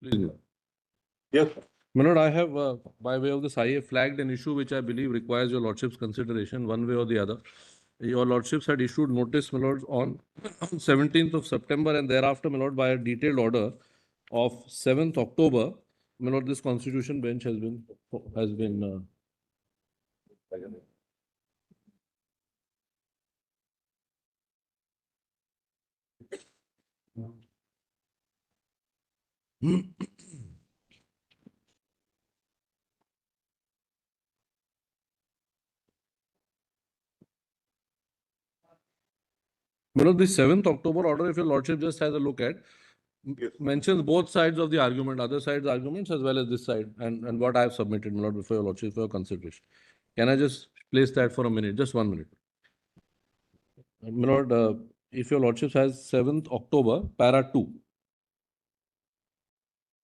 Please. Yes. My lord, I have, by way of this, I have flagged an issue which I believe requires your lordship's consideration one way or the other. Your lordships had issued notice, my lord, on 17th of September and thereafter, my lord, by a detailed order of 7th October, my lord, this constitution bench has been my lord, the 7th October order, if your lordship just has a look at, Yes. mentions both sides of the argument, other side's arguments as well as this side, and what I have submitted, my lord, before your lordship for your consideration. Can I just place that for a minute? Just 1 minute. My lord, if your lordship has 7th October, para 2.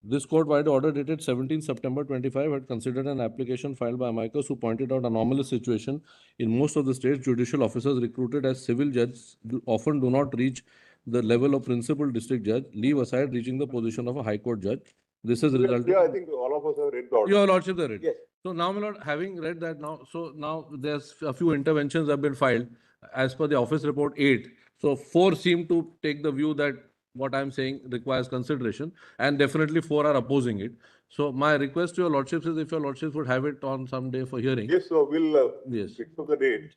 This court, by the order dated 17 September 25, had considered an application filed by amicus who pointed out anomalous situation in most of the states. Judicial officers recruited as civil judges often do not reach the level of principal district judge, leave aside reaching the position of a high court judge. This has resulted. Yeah, I think all of us have read the order. Your lordship, they read. Yes. So now, my lord, having read that now, so now there's a few interventions have been filed as per the office report 8. So 4 seem to take the view that what I'm saying requires consideration, and definitely 4 are opposing it. So my request to your lordships is if your lordships would have it on some day for hearing. Yes, so we'll Yes. fix up the date.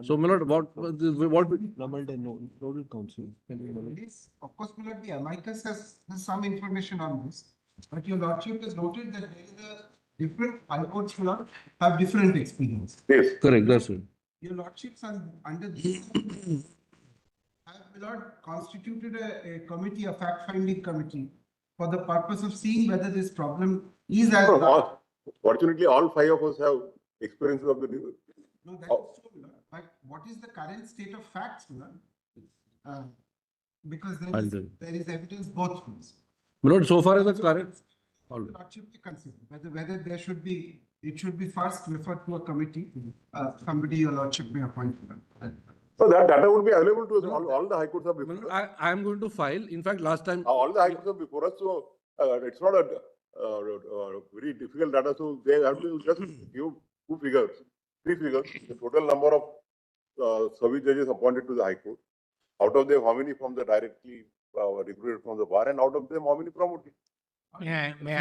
So, my lord, what Nodal council. This, of course, my lord, the amicus has some information on this, but your lordship has noted that there is a different high courts, my lord, have different experience. Yes. correct, that's it. Your lordships are under this have, my lord, constituted a committee, a fact-finding committee, for the purpose of seeing whether this problem is as. Fortunately, all 5 of us have experiences of the. No, that is true, my lord. But what is the current state of facts, my lord? Because there is evidence both ways. My lord, so far as the current. Lordship to consider whether there should be, it should be first referred to a committee, somebody your lordship may appoint. So that data would be available to us. All the high courts are before us. I am going to file. In fact, last time. All the high courts are before us. So it's not a very difficult data. So they have to just give 2 figures, 3 figures, the total number of service judges appointed to the high court. Out of them, how many from the directly recruited from the bar, and out of them, how many promoted?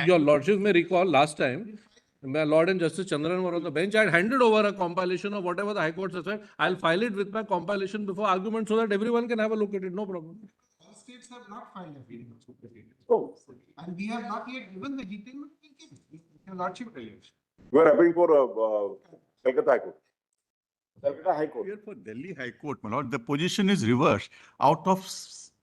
Your lordship may recall last time, my Lord and Justice Chandran were on the bench. I had handed over a compilation of whatever the High Court has said. I'll file it with my compilation before argument so that everyone can have a look at it. No problem. All states have not filed affidavits. Oh. And we have not yet given the detail. Your lordship. We are applying for Calcutta High Court. Calcutta High Court. Here for Delhi High Court, my lord, the position is reversed. Out of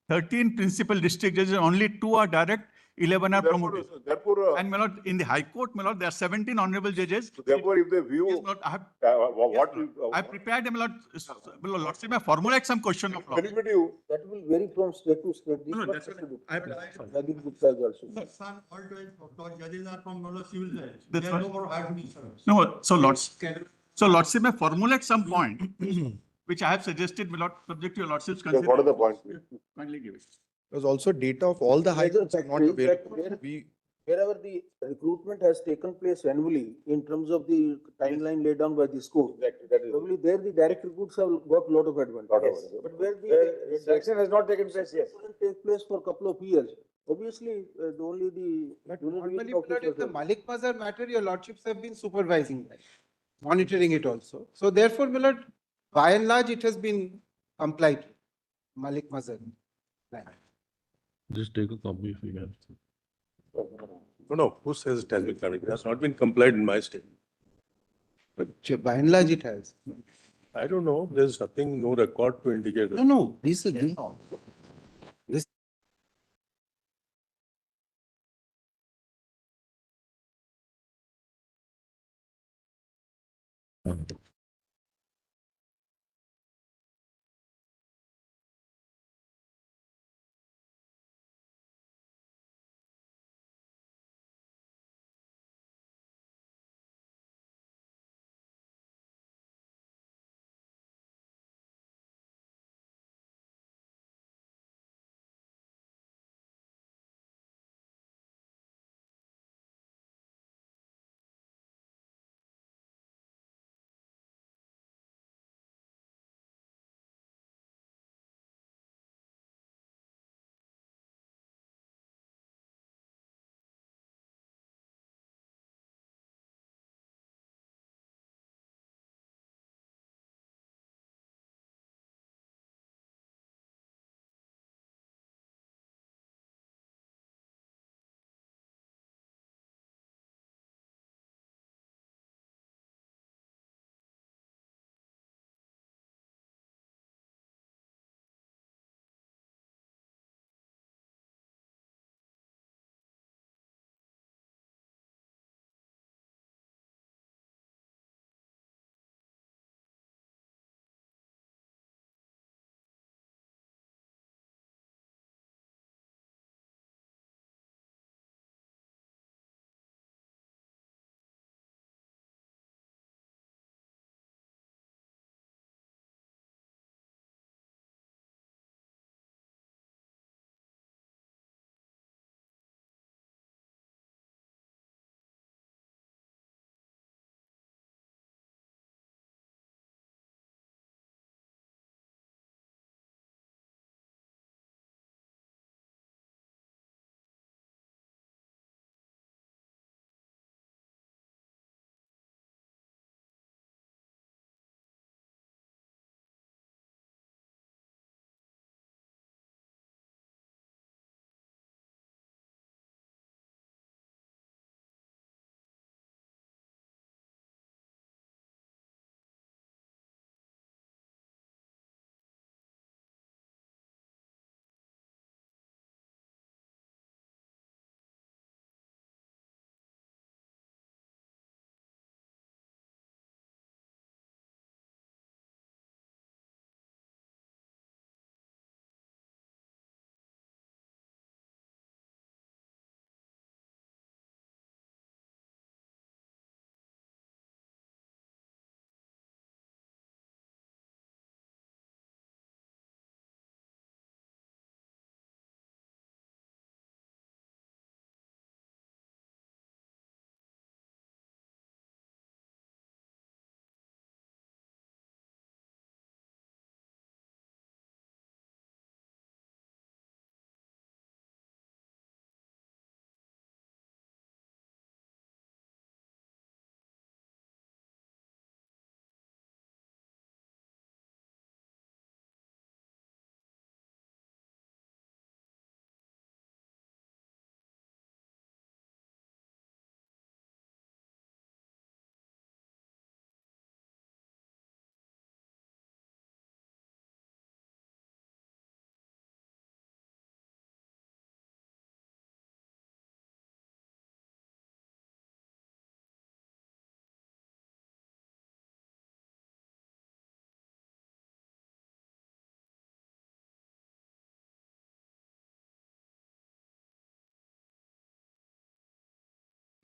13 principal district judges, only 2 are direct, 11 are promoted. Therefore, And my lord, in the High Court, my lord, there are 17 honorable judges. Therefore, if they view Yes, my lord, I have, what yes, I prepared, my lord, lordship, may formulate some question of law. benefit you, That will vary from state to state. No, that's what I have. Judging book size also. Some all judges are from civil judges. That's They are right. no more administrators. No, so lordship may formulate some point, which I have suggested, my lord, subject to your lordship's what are the points? Kindly give it. Because also data of all the high courts are not available. Wherever the recruitment has taken place annually in terms of the timeline laid down by the school, Exactly, that is. probably there the direct recruits have got a lot of advantage. But where the Selection has not taken place, yes. couldn't take place for a couple of years, obviously, only the. But unit normally, division my lord, if officers the have- Malik Mazhar matter, your lordships have been supervising that, monitoring it also. So therefore, my lord, by and large, it has been complied with. Malik Mazhar. Just take a copy if you can. No, who says it has been complied? It has not been complied in my state. But by and large, it has. I don't know. There's nothing, no record to indicate. No, this is.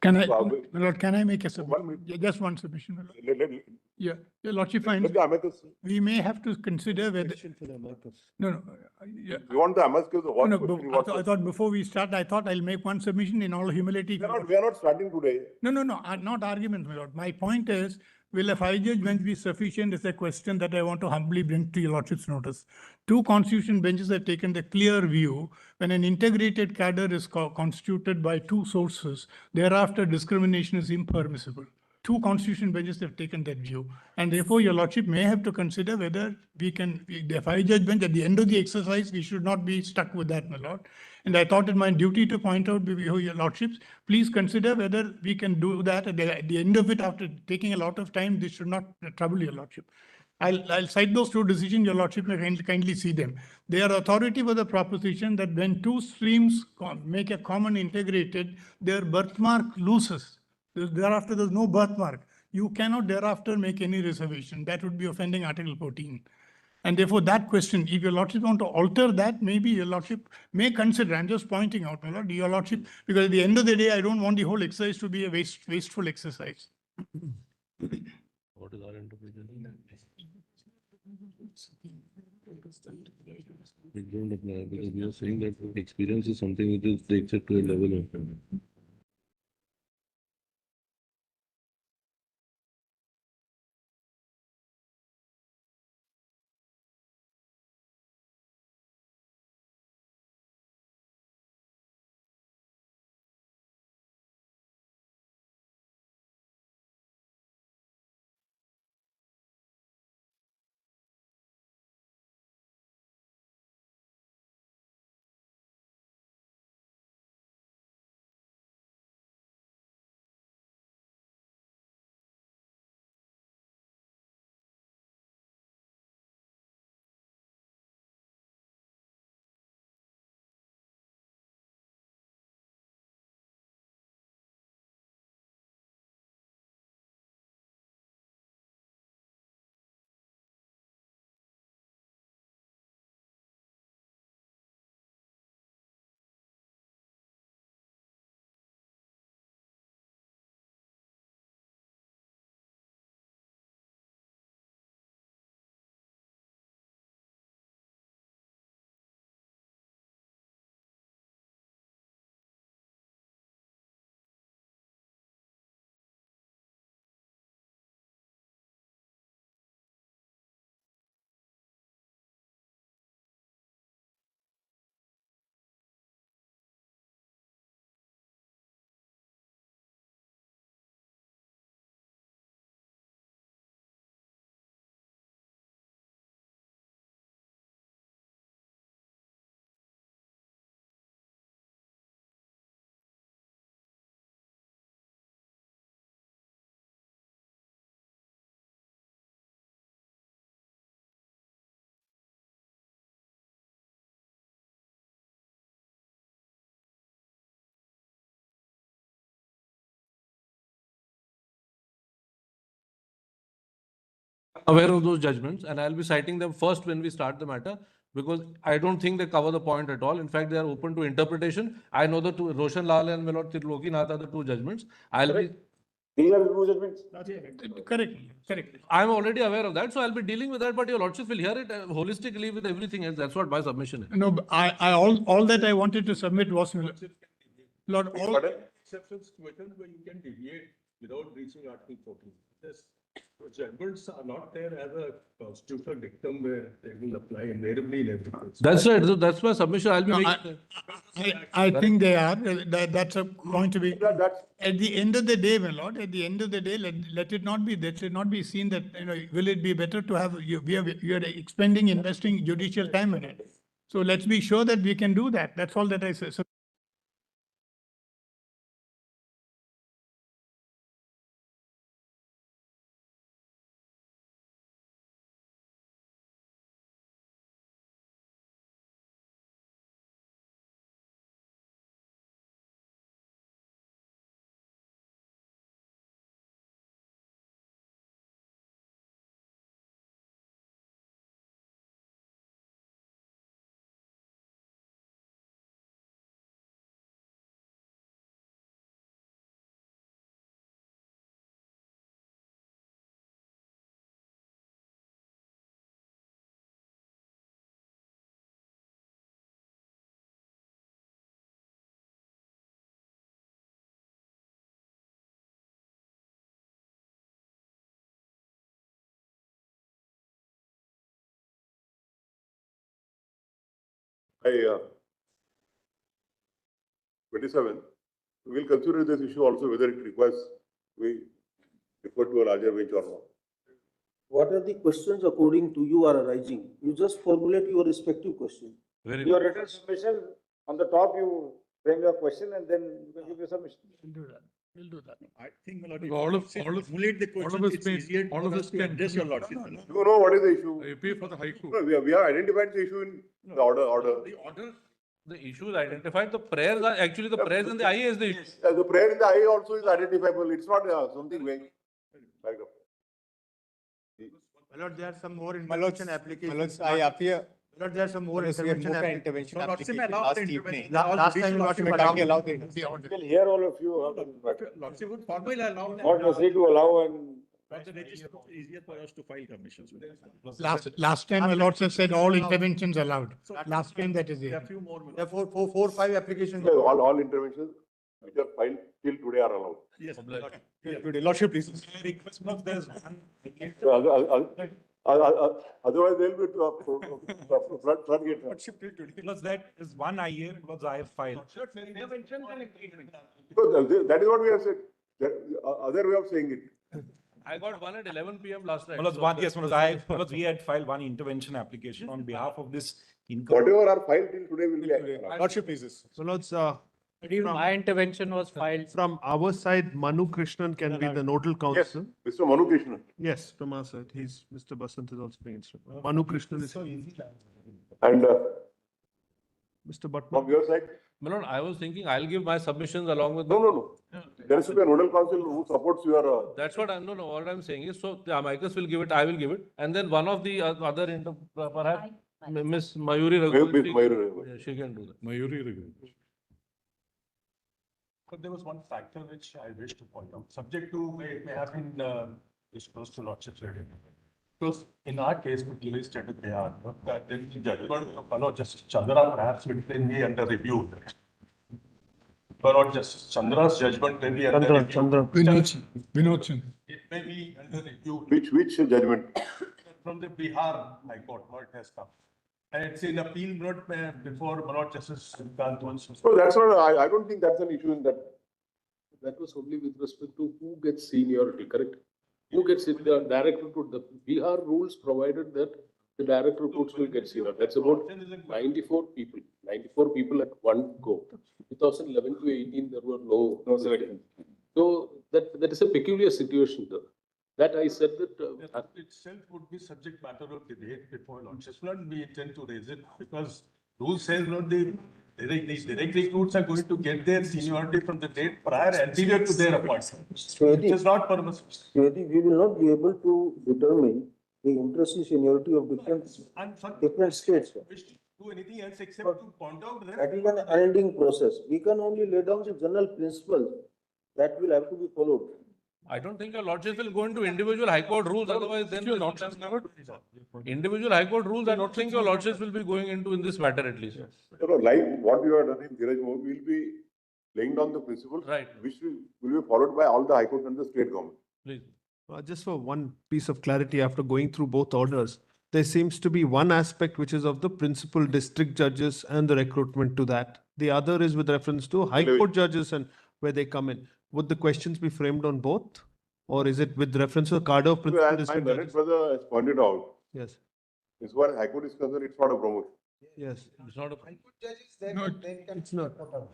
Can I, So, my lord, can I make a 1 submission? minute. Yeah, just one submission, my lord. Let Yeah, your lordship finds the amicus, we may have to consider whether, no, yeah. you want the amicus, what No, question you I want? thought before we start, I thought I'll make one submission in all humility. We are not starting today. No, not arguments, my lord. My point is, will a five-judge bench be sufficient is a question that I want to humbly bring to your lordship's notice. Two constitution benches have taken the clear view when an integrated cadre is constituted by two sources, thereafter discrimination is impermissible. Two constitution benches have taken that view. And therefore, your lordship may have to consider whether we can, the five-judge bench, at the end of the exercise, we should not be stuck with that, my lord. And I thought it my duty to point out before your lordships, please consider whether we can do that at the end of it, after taking a lot of time. This should not trouble your lordship. I'll cite those two decisions, your lordship may kindly see them. They are authority for the proposition that when two streams make a common integrated, their birthmark loses. Thereafter, there's no birthmark. You cannot thereafter make any reservation. That would be offending Article 14. And therefore, that question, if your lordship want to alter that, maybe your lordship may consider. I'm just pointing out, my lord, your lordship, because at the end of the day, I don't want the whole exercise to be a wasteful exercise. What is our interpretation? We don't apply because we are saying that experience is something which is takes it to a level of. Aware of those judgments, and I'll be citing them first when we start the matter, because I don't think they cover the point at all. In fact, they are open to interpretation. I know the two, Roshan Lal and Milord Tirlokinath are the two judgments. These are the two judgments. Correct. I'm already aware of that, so I'll be dealing with that, but your lordship will hear it holistically with everything else. That's what my submission is. No, all that I wanted to submit was, Lord, all, Pardon? Exceptions question where you can deviate without breaching Article 14. Yes. Judgments are not there as a constitutional dictum where they will apply invariably in every case. That's right. So that's my submission. I'll be No, making. I think they are. That's a going to be. That's At the end of the day, my lord, at the end of the day, let it not be, that should not be seen that, will it be better to have, you are investing judicial time in it. So let's be sure that we can do that. That's all that I say. So 27, we will consider this issue also whether it requires we refer to a larger bench or not. What are the questions according to you are arising? You just formulate your respective question. Your written submission, on the top you frame your question and then you can give your submission. We'll do that. We'll do that. I think, my lord, All of- if you all of- formulate the all of question, us it's may- easier all for of us us to can- address your lordship. Do you know what is the issue? I pay for the haiku. No, we have identified the issue in the order. The order, the issue is identified, the prayers are, actually the prayers and the IA is the issue. The prayer in the eye also is identifiable. It's not something vague. Paragraph. My lord, there are some more My lords, intervention applications. my lords, I appear, My lord, there are some more my lords, we had intervention moved an applications. intervention No, lordship, application allow last the evening. intervention. Last time So lordship we allowed can't allow it. the We'll hear all of you. Lordship would formally allow. Not necessary to allow and But the register is easier for us to file commissions. with us. Last time, my lords have said all interventions allowed. So- Last time that is There are there. few more. my lord. There are four, five applications. All interventions which are filed till today are allowed. Yes. my lord. Today, lordship, please. I request, no, there's one. Otherwise, they'll be floodgate. Lordship till today. Because that is one IA because I have filed. So that is what we have said. Other way of saying it. I got one at 11 PM last night. Because So one, the- yes, because we had filed one intervention application on behalf of this income. Whatever are filed till today will be. allowed. Lordship, please. So Lords, My intervention was filed. from our side, Manu Krishnan can be the nodal Yes, counsel. Mr. Manu Krishnan. Yes, from our side. He's, Mr. Basant is also being instructed. Manu Krishnan is, And Mr. Bhatman. from your side? My lord, I was thinking I'll give my submissions along with. No. There should be a nodal council who supports your. That's what I'm, no, what I'm saying is, so the amicus will give it, I will give it, and then one of the other, perhaps, Miss Mayuri Raghu. Miss Mayuri Raghu. Yeah, she can do that. Mayuri Raghu. But there was one factor which I wish to point out, subject to, it may have been disclosed to lordship's reading. Because in our case, with Lewis State of Bihar, that then the judgment of Lord Justice Chandra perhaps will then be under review. Lord Justice Chandra's judgment may be under review. Vinod Chandra. It may be under review. Which judgment? From the Bihar High Court, what has come. And it's in appeal not before Lord Justice Kant once. So that's not, I don't think that's an issue in that. That was only with respect to who gets seniority, correct? Who gets it, the direct recruit, the Bihar rules provided that the direct recruits will get seniority. That's about 94 people at one go. 2011 to 18, there were no selections. So that is a peculiar situation though. That I said that. That itself would be subject matter of debate before launch. It's not we intend to raise it because rule says not these direct recruits are going to get their seniority from the date prior anterior to their appointment. It is not permissible. We will not be able to determine the interest seniority of different states. Wish to do anything else except to point out That is an unending process. We can only lay down the general principles that will have to be followed. I don't think your lordship will go into individual high court rules, otherwise then. Individual high court rules, I don't think your lordships will be going into in this matter at least. Like what you have done in Dheeraj Mohan, we'll be laying down the principles. Right. Which will be followed by all the high court and the state government. Please. Just for one piece of clarity, after going through both orders, there seems to be one aspect which is of the principal district judges and the recruitment to that. The other is with reference to high court judges and where they come in. Would the questions be framed on both? Or is it with reference to the cadre of principal As my district learned judges? brother has pointed out, Yes, as far as high court is concerned, it's not a promotion. yes. It's not a. It's not.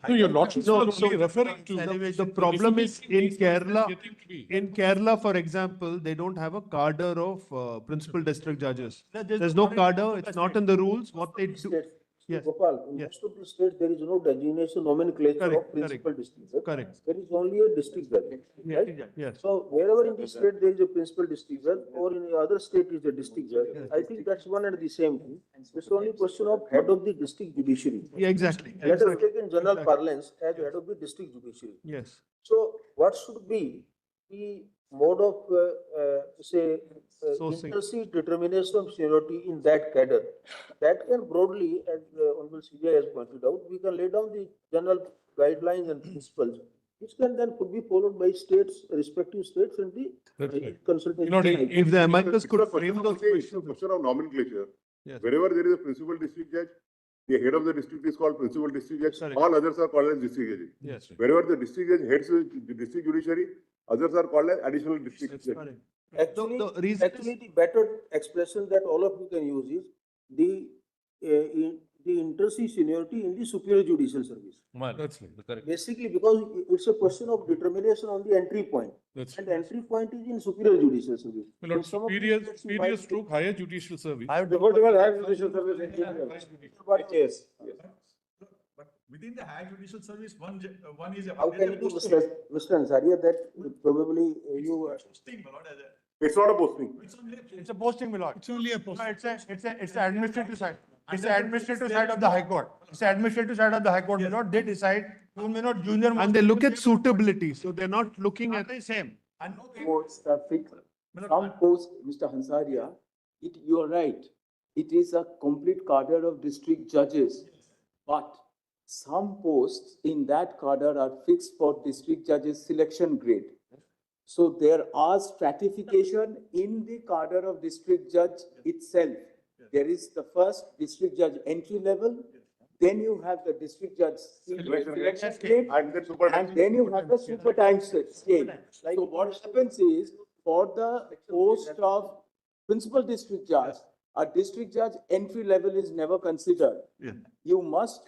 No, your lordship No, is so only referring to. the problem is in Kerala, for example, they don't have a cadre of principal district judges. There's no cadre, it's not in the rules, what they do. States. Yes. Gopal, in Yes. most of the states, there is no designation nomenclature Correct, of principal district judge. Correct. There is only a district judge. Right? Yes. So wherever in the state there is a principal district judge or in the other state is a district judge, I think that's one and the same thing. It's only a question of head of the district judiciary. Yeah, exactly. Let us Exactly. take in general parlance as head of the district judiciary. Yes. So what should be the mode of, Sourcing. interest determination of seniority in that cadre? That can broadly, as Honorable CJ has pointed out, we can lay down the general guidelines and principles, which can then could be followed by states, respective states and the consultation. If the amicus could It's a frame those it's a questions. question of nomenclature. Yes. Wherever there is a principal district judge, the head of the district is called principal district judge. Sorry. All others are called as district judges. Yes. Wherever the district judge heads the district judiciary, others are called as additional district judges. Actually, The reason actually, the better expression that all of you can use is the, the inter-se seniority in the superior judicial service. That's correct. Basically, because it's a question of determination on the entry point. That's And entry point is in superior judicial service. My lord, In some of the superior, states you superior might- stroke higher judicial service. I have deferred to higher judicial service in But yes. But within the higher judicial service, one is. how can you do, Mr. Ansaria, that probably you, Posting, my lord, as a. It's not a posting. It's a posting, my lord. It's only a post. No, it's the administrative side. It's the administrative side of the High Court. It's the administrative side of the High Court, my lord. They decide who may not junior. And they look at suitability, so they're not looking at. the same. And Posts are fixed. Some posts, Mr. Hansaria, you are right. It is a complete cadre of district judges. But some posts in that cadre are fixed for district judges selection grade. So there are stratification in the cadre of district judge itself. There is the first district judge entry level, then you have the district judge selection grade, And then super. and then you have the super time scale. So what happens is, for the post of principal district judge, a district judge entry level is never considered. Yeah. You must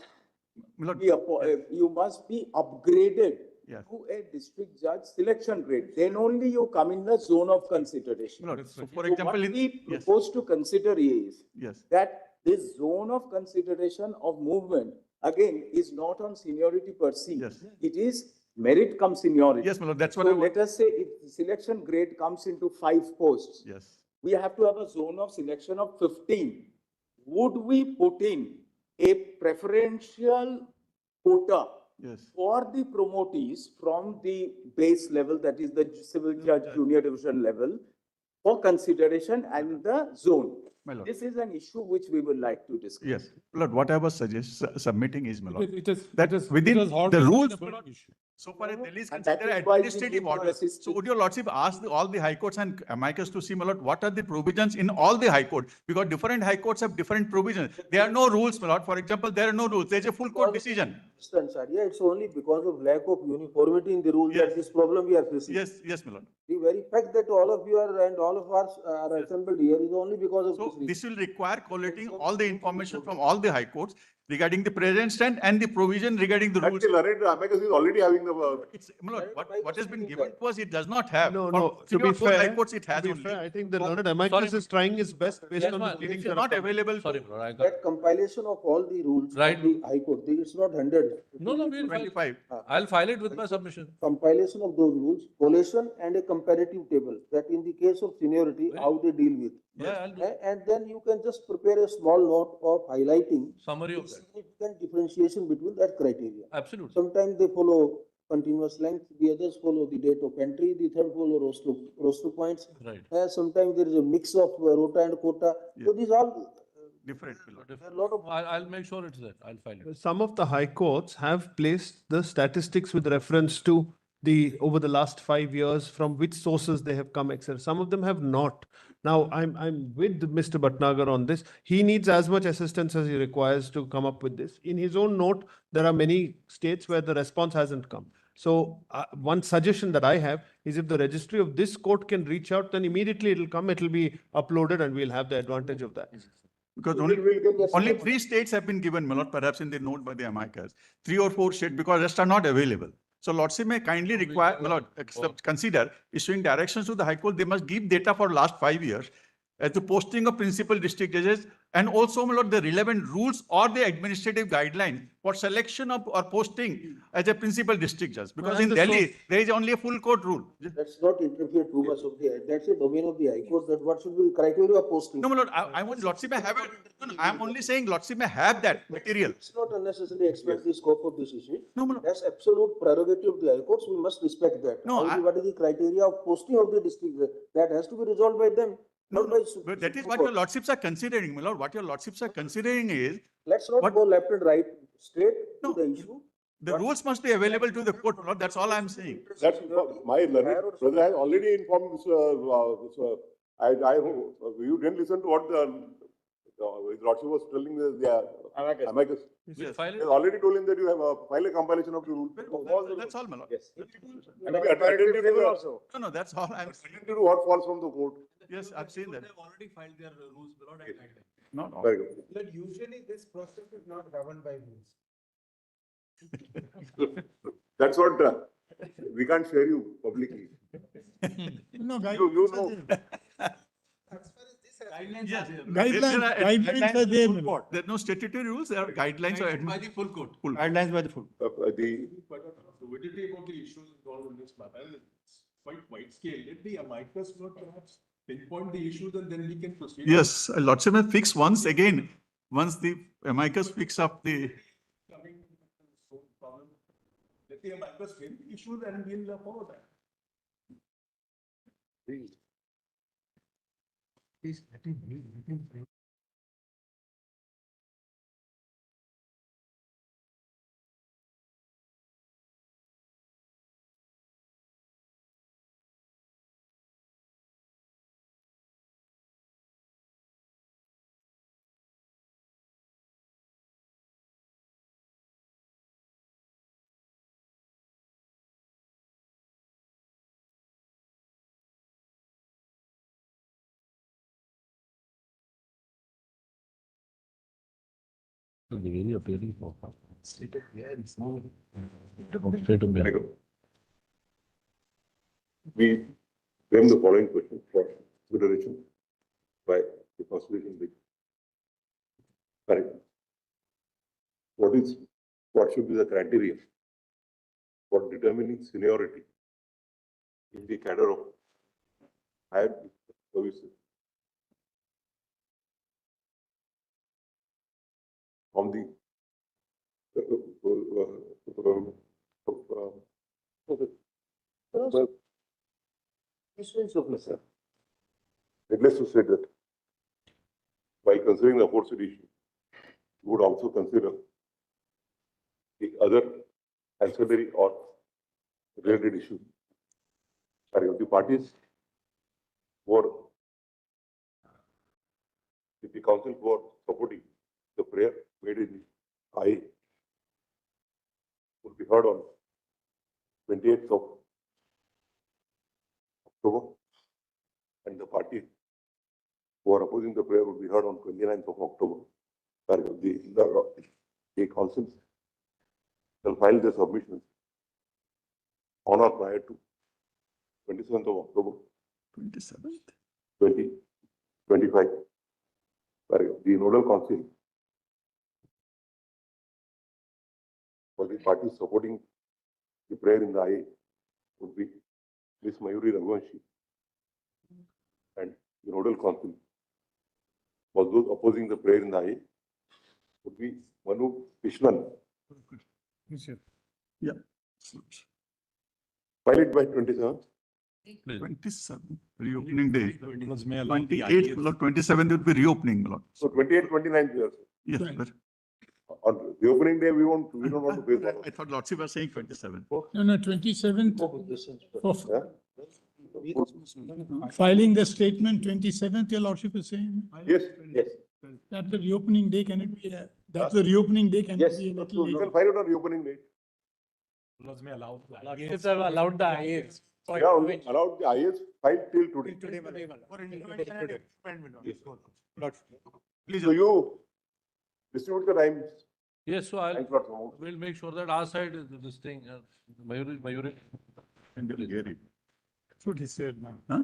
My lord, be, you must be upgraded Yeah. to a district judge selection grade. Then only you come in the zone of consideration. my lord, so for So example, what in, we yes, propose to consider is yes. that this zone of consideration of movement, again, is not on seniority per se. Yes. It is merit cum seniority. Yes, my lord, that's what So I want. let us say if the selection grade comes into 5 posts, Yes. we have to have a zone of selection of 15. Would we put in a preferential quota Yes. for the promotees from the base level, that is the civil judge junior division level, for consideration and the zone? My lord. This is an issue which we would like to discuss. Yes, Lord, what I was submitting is, my lord, It is, that it is, within it was hard the to rules, find a my lord, burning issue. so far as Delhi is And that considered is why we administrative need to orders. assist So it. would your lordship ask all the high courts and amicus to see, my lord, what are the provisions in all the high court? Because different high courts have different provisions. There are no rules, my lord. For example, there are no rules. There is a full court decision. Mr. Ansaria, it's only because of lack of uniformity in the rule that Yes. this problem we are facing. Yes, yes, my lord. The very fact that all of you are and all of us are assembled here is only because of So this reason. this will require collating all the information from all the high courts regarding the present stand and the provision regarding the rules. Actually, learned amicus is already having the, It's, my lord, what has been given to us, it does not have. No, For no, to 3 or be 4 high fair, courts, it to has be only. fair, I think the learned amicus is trying his best based Yes, on the ma'am. pleadings It's that are not coming. available. Sorry, bro, I got. That compilation of all the rules Right. of the High Court, it's not 100. No, we'll file. 25. I'll file it with my submission. Compilation of those rules, collation and a comparative table, that in the case of seniority, how they deal with. Yeah, I'll do. And then you can just prepare a small note of highlighting Summary the of that. significant differentiation between that criteria. Absolutely. Sometimes they follow continuous length, the others follow the date of entry, the third follow roster points. Right. Sometimes there is a mix of rota and quota. So these all, Different, my lord. there are a lot of. I'll make sure it's there. I'll file it. Some of the high courts have placed the statistics with reference to the, over the last 5 years, from which sources they have come, etc. Some of them have not. Now, I'm with Mr. Bhatnagar on this. He needs as much assistance as he requires to come up with this. In his own note, there are many states where the response hasn't come. So one suggestion that I have is if the registry of this court can reach out, then immediately it'll come, it'll be uploaded and we'll have the advantage of that. Because we'll get the- only 3 states have been given, my lord, perhaps in the note by the amicus. 3 or 4 states, because rest are not available. So lordship may kindly require, my lord, consider issuing directions to the High Court. They must give data for last 5 years as the posting of principal district judges, and also, my lord, the relevant rules or the administrative guidelines for selection of or posting as a principal district judge. Because in Delhi, there is only a full court rule. Let's not interfere too much of the, that's a domain of the High Court, that what should be the criteria of posting. No, my lord, I want lordship may have it. No, I am only saying lordship may have that material. Let's not unnecessarily expect the scope of this issue. No, my lord. That's absolute prerogative of the High Courts, we must respect that. No, What is the criteria of posting of the district, that has to be resolved by them, not by. But that is what your lordships are considering, my lord. What your lordships are considering is, Let's not what- go left and right, straight to No. the issue. the rules must be available to the court, my lord. That's all I am saying. That's my learned brother has already informed, you didn't listen to what the his lordship was telling the amicus. We'll file He it. has already told him that you have filed a compilation of the rules. That's all, my lord. Yes. No, that's all. I'm, Attended to what falls from the court. yes, I've seen that. They've already filed their rules, my lord, and guidelines. Not all. Very good. But usually this process is not governed by rules. That's what, we can't share you publicly. No, You know. As far as this has. Guidelines Yes. are there. guidelines are there. There are no statutory rules, there are guidelines or By the full court. Guidelines by the full. The, But fluidity about the issues involved in this matter, it's quite wide scale. Let the amicus not perhaps pinpoint the issues and then we can proceed. yes, lordship may fix once again, once the amicus picks up the, Coming so problem. Let the amicus frame the issues and we'll follow that. Please let him read, let him read. Very appealing for. very good. We frame the following question for consideration by the prosecution. Correct. What should be the criteria for determining seniority in the cadre of higher services? From the needless to say that while considering the aforesaid issue, you would also consider the other ancillary or related issues. The parties were, if the council were supporting the prayer made in the IA would be heard on 28th of October, and the party who are opposing the prayer would be heard on 29th of October. The councils shall file their submissions on or prior to 27th of October 27th. 2025. The nodal council for the parties supporting the prayer in the IA would be Ms. Mayuri Raghuvanshi, and the nodal council for those opposing the prayer in the IA would be Manu Krishnan. Yeah. File it by 27th. 27th, reopening day. 28th, Lord, 27th would be reopening, Lord. So 28th, 29th, yes. Yes, Right. but On the opening day, we don't want to pay for I thought lordship was saying 27th. No, 27th for Yeah? filing the statement, 27th, your lordship is saying? Yes. Yes. That's the reopening day, can it be, that's the reopening day, can it Yes. be a So little you later? can file it on the opening day. Lorships have allowed the IAs. Yeah, only allowed the IS filed till today. Please, So you distribute the times. Yes, so Time slots amount. we'll make sure that our side is this thing, Mayuri. and Gary. That's what he said, man. Huh?